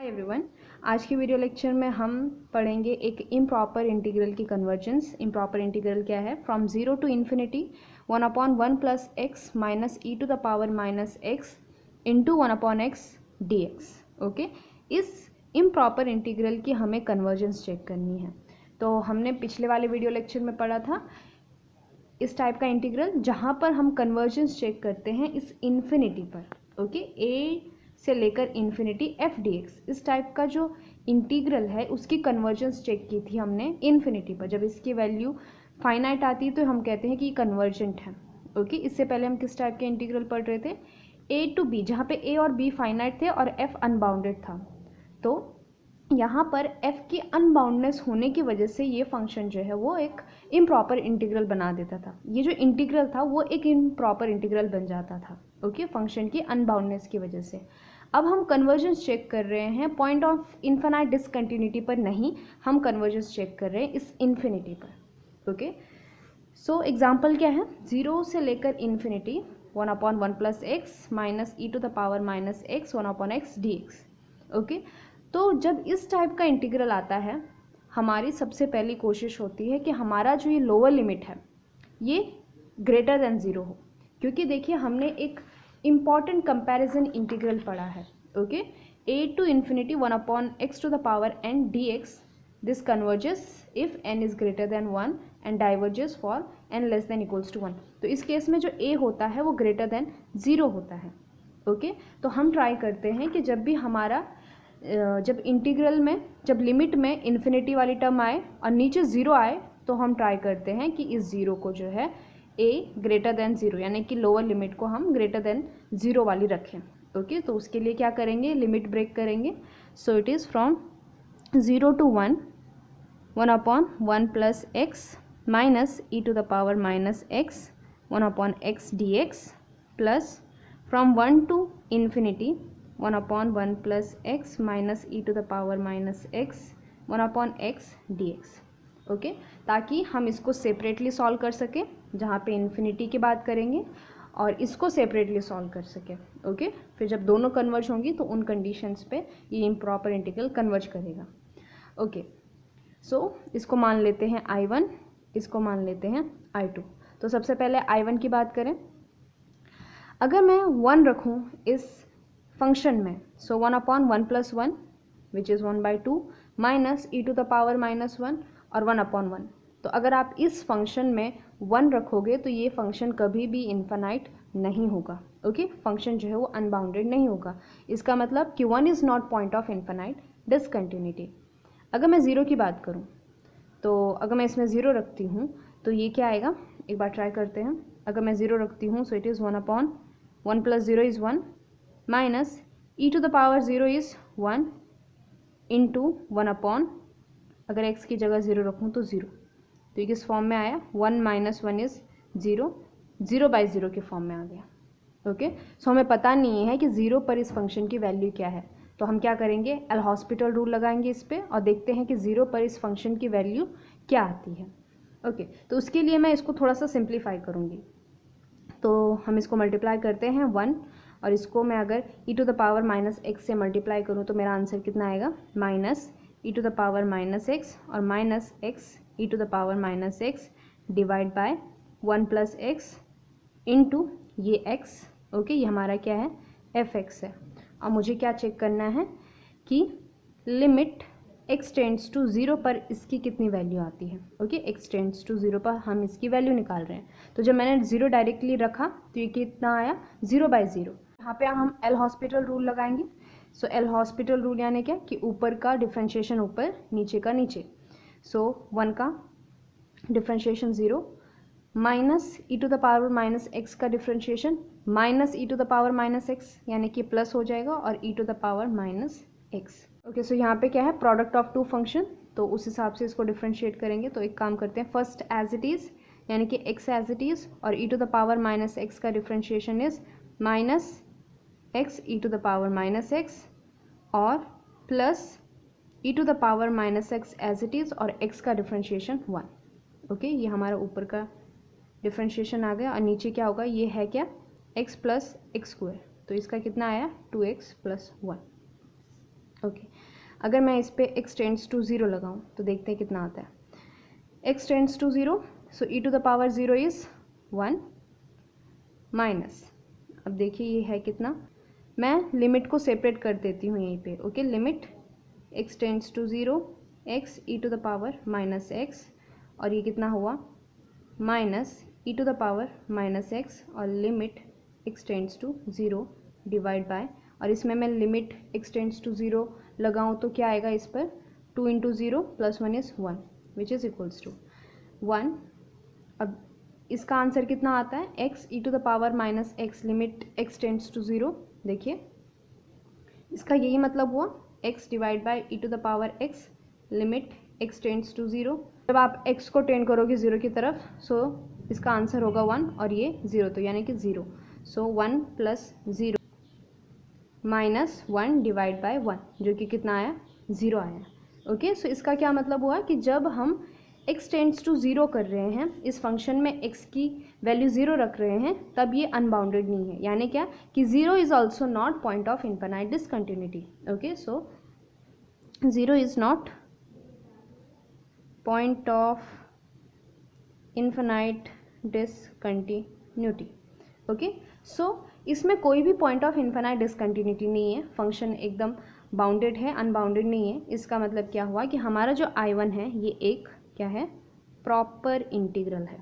Everyone, आज की video lecture में हम पढ़ेंगे एक इम्प्रॉपर इंटीग्रल की कन्वर्जेंस। इम्प्रॉपर इंटीग्रल क्या है? From zero to infinity 1/1 plus x minus e to the power minus x into 1/x dx। Okay, इस इम्प्रॉपर इंटीग्रल की हमें कन्वर्जेंस चेक करनी है। तो हमने पिछले वाले वीडियो लेक्चर में पढ़ा था इस टाइप का इंटीग्रल जहाँ पर हम कन्वर्जेंस चेक करते हैं इस इन्फिनिटी पर। ओके, ए से लेकर इन्फिनिटी एफ डी एक्स, इस टाइप का जो इंटीग्रल है उसकी कन्वर्जेंस चेक की थी हमने इन्फिनिटी पर। जब इसकी वैल्यू फाइनाइट आती है तो हम कहते हैं कि कन्वर्जेंट है। ओके, इससे पहले हम किस टाइप के इंटीग्रल पढ़ रहे थे? ए टू बी, जहाँ पे ए और बी फाइनाइट थे और एफ अनबाउंडेड था। तो यहाँ पर f की अनबाउंडनेस होने की वजह से ये फंक्शन जो है वो एक इम्प्रॉपर इंटीग्रल बना देता था। ये जो इंटीग्रल था वो एक इम्प्रॉपर इंटीग्रल बन जाता था। ओके, फंक्शन की अनबाउंडनेस की वजह से। अब हम कन्वर्जेंस चेक कर रहे हैं पॉइंट ऑफ इन्फिनाइट डिसकंटिन्यूटी पर नहीं, हम कन्वर्जेंस चेक कर रहे हैं इस इन्फिनिटी पर। ओके, सो एग्जाम्पल क्या है? जीरो से लेकर infinity 1/1 plus x minus e to the power minus x 1/x dx। Okay, तो जब इस टाइप का इंटीग्रल आता है हमारी सबसे पहली कोशिश होती है कि हमारा जो ये लोअर लिमिट है ये ग्रेटर देन ज़ीरो हो, क्योंकि देखिए हमने एक इम्पॉर्टेंट कंपैरिजन इंटीग्रल पढ़ा है। Okay, a to infinity 1/x to the power n dx, this converges if n is greater than 1 and diverges for n less than equals to 1। तो इस case में जो a होता है वो ग्रेटर देन ज़ीरो होता है। ओके, तो हम ट्राई करते हैं कि जब भी हमारा जब इंटीग्रल में जब लिमिट में इन्फिनिटी वाली टर्म आए और नीचे ज़ीरो आए तो हम ट्राई करते हैं कि इस ज़ीरो को जो है a ग्रेटर देन ज़ीरो, यानी कि लोअर लिमिट को हम ग्रेटर देन ज़ीरो वाली रखें। ओके, तो उसके लिए क्या करेंगे? लिमिट ब्रेक करेंगे। So it is from zero to 1/1 plus x minus e to the power minus x 1/x dx plus from 1 to infinity 1/1 plus x minus e to the power minus x 1/x dx। Okay, ताकि हम इसको separately solve कर सकें, जहाँ पे infinity की बात करेंगे और इसको सेपरेटली सॉल्व कर सकें। ओके, फिर जब दोनों कन्वर्ज होंगी तो उन कंडीशंस पे ये इम्प्रॉपर इंटीग्रल कन्वर्ज करेगा। ओके, सो इसको मान लेते हैं I1, इसको मान लेते हैं I2। तो सबसे पहले I1 की बात करें। अगर मैं 1 रखूँ इस फंक्शन में, so 1/1 plus 1 which is 1/2 minus e to the power minus 1 और 1/1। तो अगर आप इस फंक्शन में 1 रखोगे तो ये फंक्शन कभी भी इन्फिनाइट नहीं होगा। ओके, फंक्शन जो है वो अनबाउंडेड नहीं होगा। इसका मतलब कि 1 is not point of infinite discontinuity. अगर मैं ज़ीरो की बात करूँ तो अगर मैं इसमें ज़ीरो रखती हूँ तो ये क्या आएगा? एक बार ट्राई करते हैं। अगर मैं ज़ीरो रखती हूँ so it is 1/1 plus zero is 1 minus e to the power zero is 1 into 1/, अगर x की जगह ज़ीरो रखूँ तो ज़ीरो। तो ये किस फॉर्म में आया? 1 माइनस 1 इज़ 0, 0/0 के फॉर्म में आ गया। ओके, सो हमें पता नहीं है कि ज़ीरो पर इस फंक्शन की वैल्यू क्या है, तो हम क्या करेंगे? एल हॉस्पिटल रूल लगाएंगे इस पर और देखते हैं कि ज़ीरो पर इस फंक्शन की वैल्यू क्या आती है। ओके, तो उसके लिए मैं इसको थोड़ा सा सिंप्लीफाई करूँगी। तो हम इसको मल्टीप्लाई करते हैं 1 और इसको मैं अगर e to the power minus x से मल्टीप्लाई करूँ तो मेरा आंसर कितना आएगा? Minus e to the power minus x और minus x e to the power minus x divide by 1 plus x into ये एक्स। ओके, ये हमारा क्या है? एफ एक्स है। और मुझे क्या चेक करना है कि limit x tends to zero पर इसकी कितनी वैल्यू आती है। Okay, x tends to zero पर हम इसकी वैल्यू निकाल रहे हैं। तो जब मैंने ज़ीरो डायरेक्टली रखा तो ये कितना आया? 0/0। यहाँ पे हम एल हॉस्पिटल रूल लगाएंगे। सो एल हॉस्पिटल रूल यानी क्या कि ऊपर का डिफ्रेंशिएशन ऊपर, नीचे का नीचे। सो 1 का differentiation 0 minus e to the power minus x का differentiation minus e to the power minus x, यानी कि प्लस हो जाएगा और e to the power minus x. Okay, so यहाँ पे क्या है? प्रोडक्ट ऑफ टू फंक्शन, तो उस हिसाब से इसको डिफ्रेंशिएट करेंगे। तो एक काम करते हैं, फर्स्ट एज इट इज़ यानी कि एक्स एज इट इज़ और e to the power minus x का differentiation is minus x e to the power minus x और plus e to the power minus x as it is और x का differentiation 1। Okay, ये हमारा ऊपर का differentiation आ गया और नीचे क्या होगा? ये है क्या? x plus x square. तो इसका कितना आया? 2x plus 1। ओके, अगर मैं इस पर x टेंड्स टू 0 लगाऊं तो देखते हैं कितना आता है। x tends to 0, so e to the power 0 is 1 minus, अब देखिए ये है कितना, मैं लिमिट को सेपरेट कर देती हूँ यहीं पे। Okay, limit x tends to 0 x e to the power minus x, और ये कितना हुआ minus e to the power minus x, और limit x tends to 0 divide by, और इसमें मैं लिमिट x टेंड्स टू 0 लगाऊं तो क्या आएगा इस पर, 2 into 0 plus 1 is 1 which is equals to 1। अब इसका आंसर कितना आता है, x e to the power minus x limit x tends to 0। देखिए इसका यही मतलब हुआ, x divide by e to the power x limit x tends to 0। जब आप x को टेंड करोगे 0 की तरफ, सो इसका आंसर होगा 1 और ये 0, तो यानी कि 0। सो 1 प्लस 0 माइनस 1 डिवाइड बाय 1, जो कि कितना आया, 0 आया। ओके, सो इसका क्या मतलब हुआ कि जब हम x टेंड्स टू 0 कर रहे हैं, इस फंक्शन में x की वैल्यू 0 रख रहे हैं, तब ये अनबाउंडेड नहीं है। यानी क्या कि 0 is also not point of infinite discontinuity. Okay, so 0 is not point of infinite discontinuity. Okay, so इसमें कोई भी पॉइंट ऑफ इनफाइनाइट डिसकंटिन्यूटी नहीं है, फंक्शन एकदम बाउंडेड है, अनबाउंडेड नहीं है। इसका मतलब क्या हुआ कि हमारा जो I1 है ये एक क्या है, प्रॉपर इंटीग्रल है,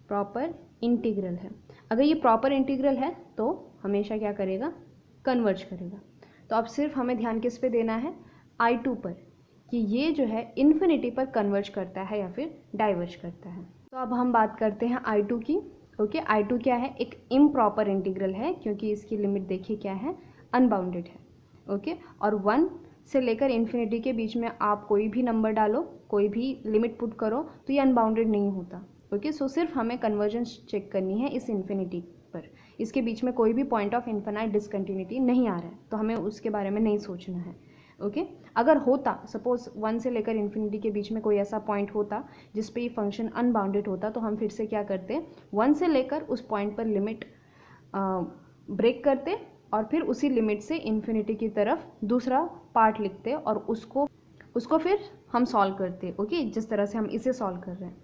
प्रॉपर इंटीग्रल है। अगर ये प्रॉपर इंटीग्रल है तो हमेशा क्या करेगा, कन्वर्ज करेगा। तो अब सिर्फ हमें ध्यान किस पे देना है, I2 पर, कि ये जो है इन्फिनिटी पर कन्वर्ज करता है या फिर डाइवर्ज करता है। तो अब हम बात करते हैं I2 की। ओके, I2 क्या है, एक इम्प्रॉपर इंटीग्रल है, क्योंकि इसकी लिमिट देखिए क्या है, अनबाउंडेड है। ओके, और 1 से लेकर इन्फिनिटी के बीच में आप कोई भी नंबर डालो, कोई भी लिमिट पुट करो, तो ये अनबाउंडेड नहीं होता। ओके, सो सिर्फ हमें कन्वर्जेंस चेक करनी है इस इन्फिनिटी पर, इसके बीच में कोई भी पॉइंट ऑफ इनफाइनाइट डिसकंटिन्यूटी नहीं आ रहा है, तो हमें उसके बारे में नहीं सोचना है। ओके, अगर होता, सपोज 1 से लेकर इन्फिनिटी के बीच में कोई ऐसा पॉइंट होता जिस पे ये फंक्शन अनबाउंडेड होता, तो हम फिर से क्या करते, 1 से लेकर उस पॉइंट पर लिमिट ब्रेक करते, और फिर उसी लिमिट से इन्फिनिटी की तरफ दूसरा पार्ट लिखते और उसको फिर हम सॉल्व करते। ओके, जिस तरह से हम इसे सॉल्व कर रहे हैं।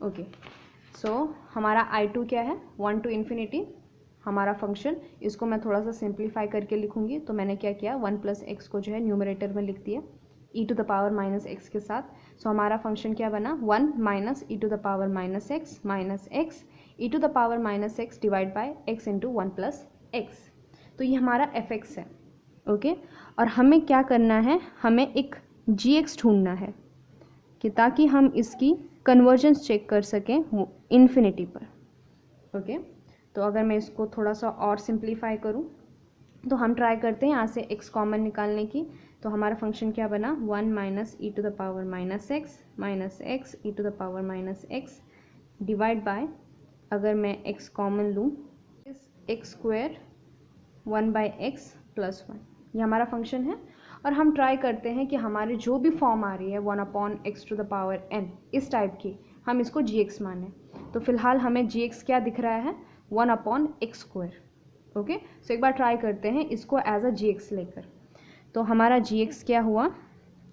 ओके, सो हमारा I2 क्या है, 1 टू इन्फिनिटी हमारा फंक्शन। इसको मैं थोड़ा सा सिंप्लीफाई करके लिखूंगी, तो मैंने क्या किया, 1 प्लस एक्स को जो है न्यूमरेटर में लिख दिया e to the power minus x के साथ। सो हमारा फंक्शन क्या बना, 1 minus e to the power minus x e to the power minus x divide by x into 1 plus x. तो ये हमारा fx है। ओके, और हमें क्या करना है, हमें एक gx ढूंढना है कि ताकि हम इसकी कन्वर्जेंस चेक कर सकें इन्फिनिटी पर। ओके, तो अगर मैं इसको थोड़ा सा और सिंप्लीफाई करूं, तो हम ट्राई करते हैं यहाँ से x कॉमन निकालने की। तो हमारा फंक्शन क्या बना, 1 minus e to the power minus x e to the power minus x divide by, अगर मैं x कॉमन लूँ, इस x square 1 by x plus 1, ये हमारा फंक्शन है। और हम ट्राई करते हैं कि हमारी जो भी फॉर्म आ रही है 1 upon x to the power n इस टाइप की, हम इसको gx माने। तो फिलहाल हमें gx क्या दिख रहा है, 1 अपॉन एक्स स्क्वायर। ओके, सो एक बार ट्राई करते हैं इसको एज अ gx लेकर। तो हमारा gx क्या हुआ,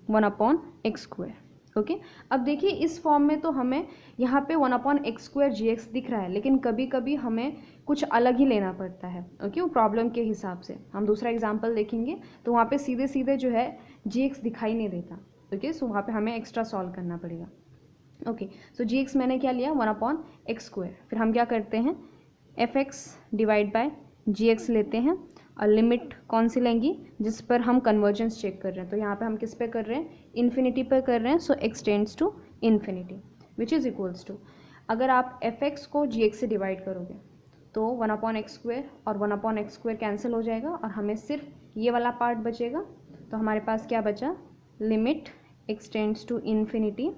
1 अपॉन एक्स स्क्वायर। ओके, अब देखिए इस फॉर्म में तो हमें यहाँ पे 1 अपॉन एक्स स्क्वायर gx दिख रहा है, लेकिन कभी कभी हमें कुछ अलग ही लेना पड़ता है। ओके, वो प्रॉब्लम के हिसाब से। हम दूसरा एग्जांपल देखेंगे तो वहाँ पे सीधे सीधे जो है gx दिखाई नहीं देता। ओके, सो वहाँ पे हमें एक्स्ट्रा सॉल्व करना पड़ेगा। ओके, सो gx मैंने क्या लिया, 1 अपॉन एक्स स्क्वायर। फिर हम क्या करते हैं, fx डिवाइड बाय gx लेते हैं, और लिमिट कौन सी लेंगी, जिस पर हम कन्वर्जेंस चेक कर रहे हैं। तो यहाँ पे हम किस पे कर रहे हैं, इन्फिनिटी पर कर रहे हैं। So x tends to infinity which is equals to, अगर आप fx को gx से डिवाइड करोगे तो 1 अपॉन एक्स स्क्वायर और 1 अपॉन एक्स स्क्वायर कैंसिल हो जाएगा, और हमें सिर्फ ये वाला पार्ट बचेगा। तो हमारे पास क्या बचा, limit x tends to infinity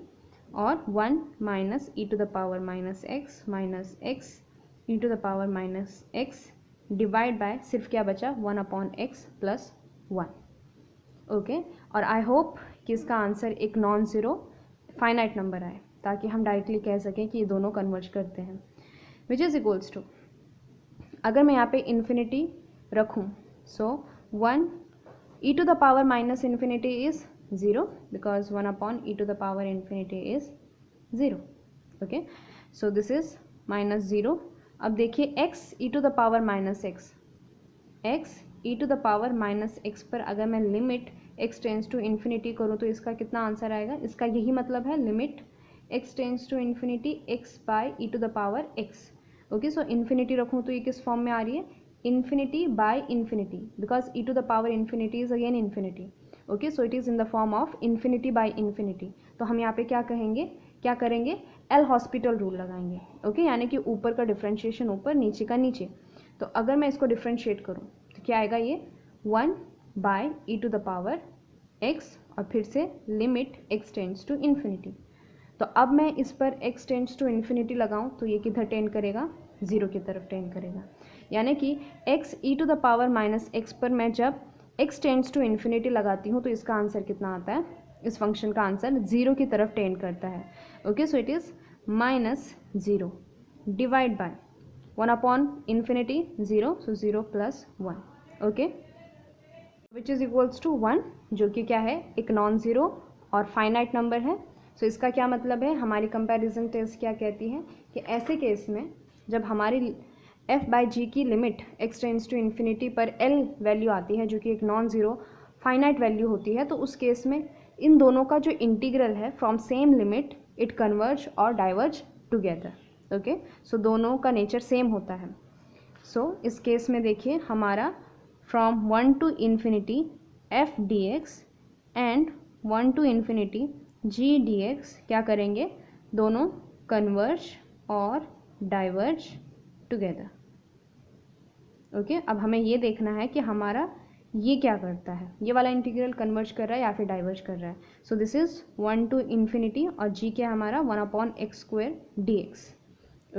और 1 minus e to the power minus x e to the power minus x divide by, सिर्फ क्या बचा, 1 अपॉन एक्स प्लस 1। ओके, और आई होप कि इसका आंसर एक नॉन ज़ीरो फाइनाइट नंबर आए, ताकि हम डायरेक्टली कह सकें कि ये दोनों कन्वर्ज करते हैं, विच इज़ इक्वल्स टू, अगर मैं यहाँ पे इन्फिनिटी रखूँ, सो 1 e to the power minus infinity is 0 because 1 upon e to the power infinity is 0. Okay, so this is minus 0. अब देखिए x e to the power minus x, x e to the power minus x पर अगर मैं limit x tends to infinity करूँ तो इसका कितना answer आएगा? इसका यही मतलब है, limit x tends to infinity x by e to the power x. Okay, so infinity रखूँ तो ये किस फॉर्म में आ रही है? Infinity by infinity, because e to the power infinity is again infinity. Okay, so it is in the form of infinity by infinity. तो हम यहाँ पे क्या करेंगे? एल हॉस्पिटल रूल लगाएंगे. ओके, यानी कि ऊपर का डिफ्रेंशिएशन ऊपर, नीचे का नीचे. तो अगर मैं इसको डिफ्रेंशिएट करूँ तो क्या आएगा? ये 1 by e to the power x और फिर से limit x tends to infinity. तो अब मैं इस पर x टेंड्स टू इन्फिनिटी लगाऊं तो ये किधर टेंड करेगा? 0 की तरफ टेंड करेगा. यानी कि x e to the power minus x पर मैं जब x टेंड्स टू इन्फिनिटी लगाती हूँ तो इसका आंसर कितना आता है? इस फंक्शन का आंसर 0 की तरफ टेंड करता है. Okay, so it is minus 0 divide by 1 upon infinity 0, so 0 plus 1. Okay, which is equals to 1, जो कि क्या है? एक नॉन ज़ीरो और फाइनाइट नंबर है. सो इसका क्या मतलब है? हमारी कंपैरिजन टेस्ट क्या कहती है कि ऐसे केस में जब हमारी f बाई जी की limit x tends to infinity पर l वैल्यू आती है, जो कि एक नॉन ज़ीरो फाइनाइट वैल्यू होती है, तो उस केस में इन दोनों का जो इंटीग्रल है from same limit it converge और डाइवर्ज टुगेदर. ओके, सो दोनों का नेचर सेम होता है. सो इस केस में देखिए हमारा from 1 to infinity f dx and 1 to infinity g dx क्या करेंगे? दोनों कन्वर्ज और डाइवर्ज टुगेदर. ओके, अब हमें ये देखना है कि हमारा ये क्या करता है, ये वाला इंटीग्रल कन्वर्ज कर रहा है या फिर डाइवर्ज कर रहा है. So this is 1 to infinity और g क्या हमारा 1 upon x square d x.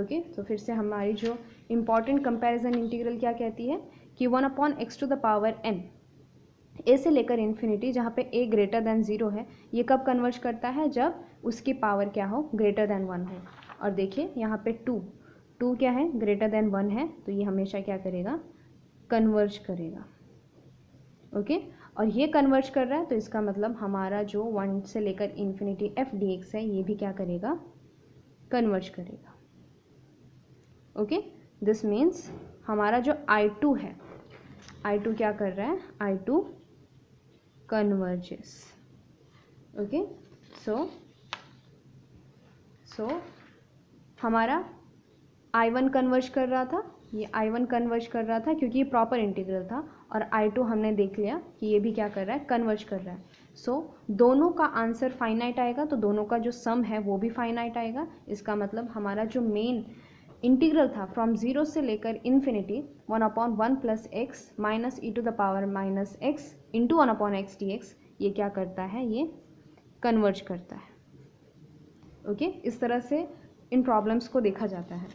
Okay, तो फिर से हमारी जो इम्पॉर्टेंट कंपैरिजन इंटीग्रल क्या कहती है कि 1 upon x to the power n, a से लेकर इन्फिनिटी जहाँ पे a ग्रेटर देन 0 है, ये कब कन्वर्ज करता है? जब उसकी पावर क्या हो? ग्रेटर देन 1 हो. और देखिए यहाँ पे 2 क्या है? ग्रेटर देन 1 है, तो ये हमेशा क्या करेगा? कन्वर्ज करेगा. ओके, और ये कन्वर्ज कर रहा है तो इसका मतलब हमारा जो 1 से लेकर इन्फिनिटी f dx है, ये भी क्या करेगा? कन्वर्ज करेगा. ओके, दिस मीन्स हमारा जो I2 है, I2 क्या कर रहा है? I2 converges. ओके, सो हमारा I1 कन्वर्ज कर रहा था, ये I1 कन्वर्ज कर रहा था क्योंकि ये प्रॉपर इंटीग्रल था, और I2 हमने देख लिया कि ये भी क्या कर रहा है? कन्वर्ज कर रहा है. सो दोनों का आंसर फाइनाइट आएगा, तो दोनों का जो सम है वो भी फाइनाइट आएगा. इसका मतलब हमारा जो मेन इंटीग्रल था फ्रॉम 0 से लेकर infinity 1 upon 1 plus x minus e to the power minus x into 1 upon x d x, ये क्या करता है? ये कन्वर्ज करता है. ओके, इस तरह से इन प्रॉब्लम्स को देखा जाता है.